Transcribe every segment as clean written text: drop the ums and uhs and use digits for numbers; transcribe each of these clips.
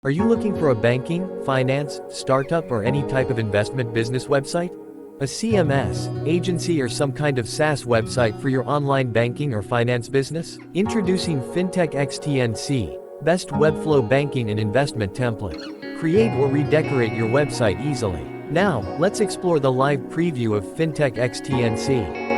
Are you looking for a banking, finance, startup, or any type of investment business website? A CMS, agency, or some kind of SaaS website for your online banking or finance business? Introducing FintechX TNC, best Webflow banking and investment template. Create or redecorate your website easily. Now, let's explore the live preview of FintechX TNC.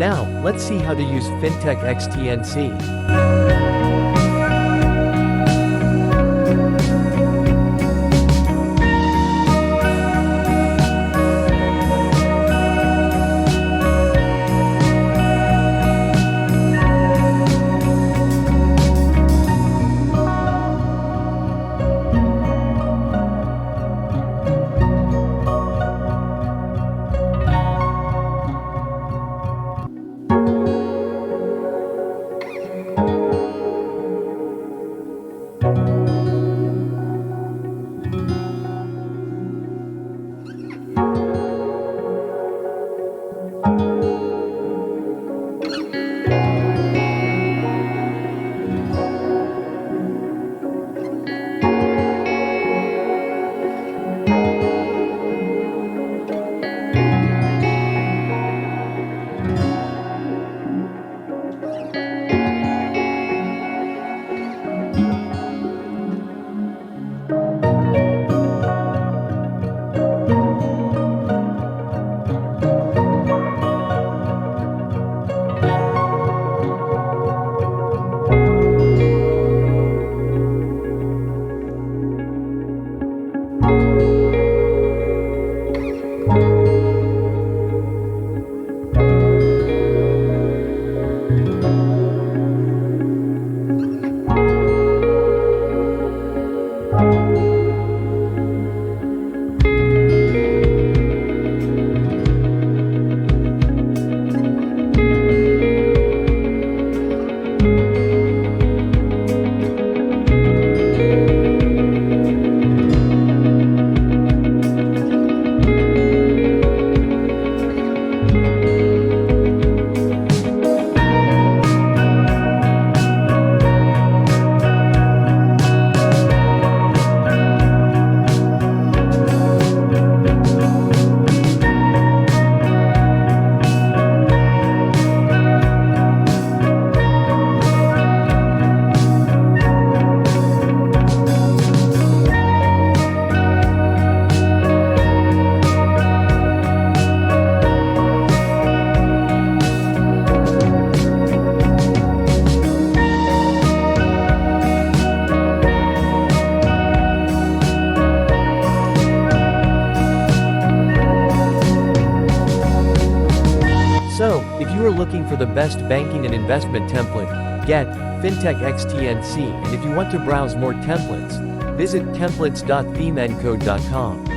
Now, let's see how to use FintechX TNC. If you are looking for the best banking and investment template, get FintechX TNC, and if you want to browse more templates, visit templates.themencode.com.